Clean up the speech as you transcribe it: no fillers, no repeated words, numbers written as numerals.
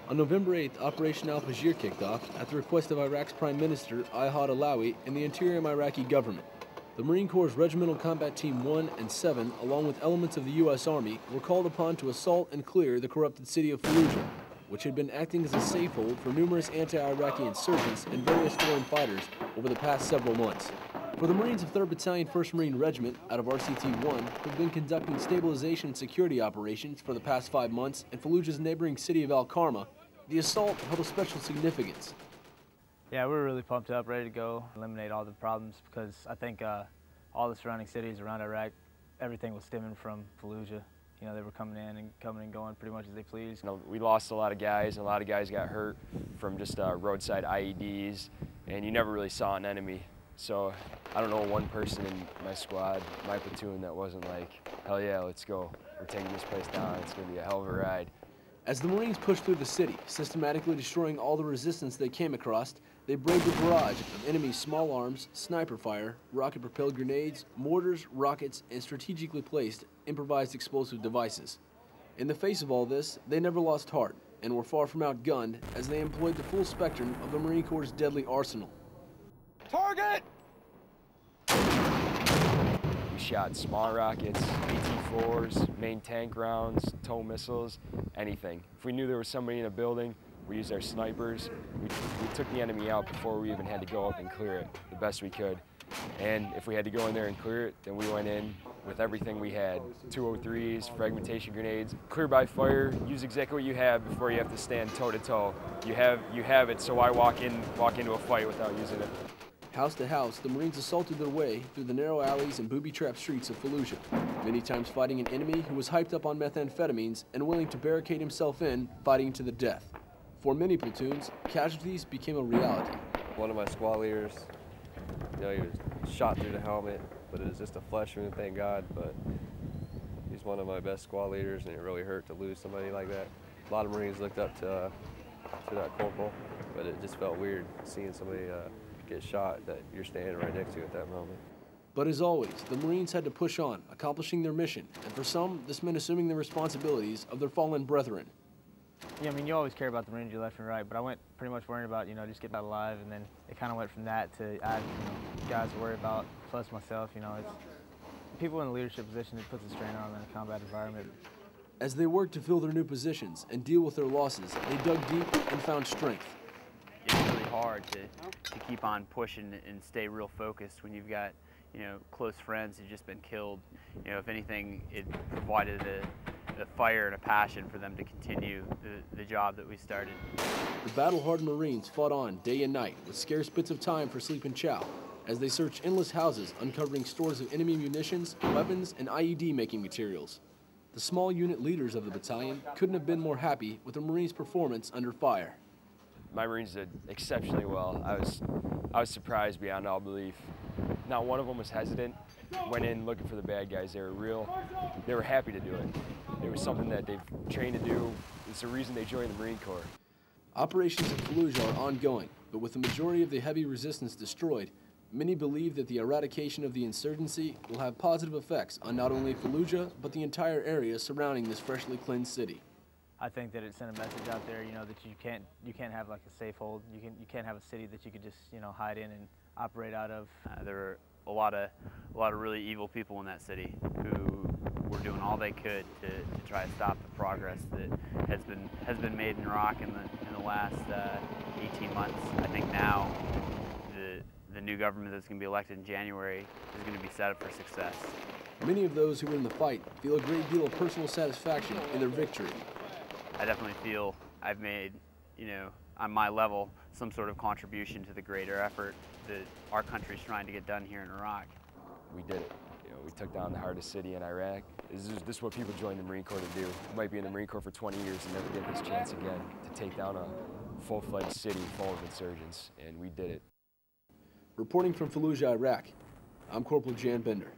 On November 8th, Operation Al-Fajr kicked off at the request of Iraq's Prime Minister Ihad Alawi and the Interior Iraqi government. The Marine Corps' Regimental Combat Team 1 and 7, along with elements of the U.S. Army, were called upon to assault and clear the corrupted city of Fallujah, which had been acting as a safehold for numerous anti-Iraqi insurgents and various foreign fighters over the past several months. For the Marines of 3rd Battalion, 1st Marine Regiment out of RCT 1, who have been conducting stabilization and security operations for the past 5 months in Fallujah's neighboring city of Al-Karma, the assault held a special significance. Yeah, we were really pumped up, ready to go, eliminate all the problems, because I think all the surrounding cities around Iraq, everything was stemming from Fallujah. You know, they were coming in and going pretty much as they pleased. You know, we lost a lot of guys, and a lot of guys got hurt from just roadside IEDs, and you never really saw an enemy. So I don't know one person in my squad, my platoon, that wasn't like, hell yeah, let's go. We're taking this place down. It's going to be a hell of a ride. As the Marines pushed through the city, systematically destroying all the resistance they came across, they braved a barrage of enemy small arms, sniper fire, rocket-propelled grenades, mortars, rockets, and strategically placed improvised explosive devices. In the face of all this, they never lost heart and were far from outgunned as they employed the full spectrum of the Marine Corps' deadly arsenal. Target! We shot small rockets, AT-4s, main tank rounds, tow missiles, anything. If we knew there was somebody in a building, we used our snipers. We took the enemy out before we even had to go up and clear it the best we could. And if we had to go in there and clear it, then we went in with everything we had. 203s, fragmentation grenades, clear by fire, use exactly what you have before you have to stand toe to toe. You have it, so why walk into a fight without using it? House to house, the Marines assaulted their way through the narrow alleys and booby-trapped streets of Fallujah, many times fighting an enemy who was hyped up on methamphetamines and willing to barricade himself in, fighting to the death. For many platoons, casualties became a reality. One of my squad leaders, you know, he was shot through the helmet, but it was just a flesh wound, thank God, but he's one of my best squad leaders, and it really hurt to lose somebody like that. A lot of Marines looked up to that corporal, but it just felt weird seeing somebody get shot that you're standing right next to at that moment. But as always, the Marines had to push on, accomplishing their mission, and for some, this meant assuming the responsibilities of their fallen brethren. Yeah, I mean, you always care about the Marines, you left and right, but I went pretty much worrying about, you know, just getting out alive, and then it kind of went from that to add, guys to worry about, plus myself, you know, it's people in a leadership position, it puts a strain on them in a combat environment. As they worked to fill their new positions and deal with their losses, they dug deep and found strength. It's really hard to keep on pushing and stay real focused when you've got, you know, close friends who've just been killed. You know, if anything, it provided a fire and a passion for them to continue the job that we started. The battle-hardened Marines fought on day and night with scarce bits of time for sleep and chow as they searched endless houses uncovering stores of enemy munitions, weapons, and IED-making materials. The small unit leaders of the battalion couldn't have been more happy with the Marines' performance under fire. My Marines did exceptionally well. I was surprised beyond all belief. Not one of them was hesitant, went in looking for the bad guys. They were happy to do it. It was something that they've trained to do. It's the reason they joined the Marine Corps. Operations in Fallujah are ongoing, but with the majority of the heavy resistance destroyed, many believe that the eradication of the insurgency will have positive effects on not only Fallujah, but the entire area surrounding this freshly cleansed city. I think that it sent a message out there, you know, that you can't have like a safe hold. You can't have a city that you could just, you know, hide in and operate out of. There were a lot of really evil people in that city who were doing all they could to try to stop the progress that has been made in Iraq in the last 18 months. I think now the new government that's going to be elected in January is going to be set up for success. Many of those who were in the fight feel a great deal of personal satisfaction in their victory. I definitely feel I've made, you know, on my level, some sort of contribution to the greater effort that our country's trying to get done here in Iraq. We did it. You know, we took down the hardest city in Iraq. This is what people join the Marine Corps to do. You might be in the Marine Corps for 20 years and never get this chance again to take down a full-fledged city full of insurgents, and we did it. Reporting from Fallujah, Iraq, I'm Corporal Jan Bender.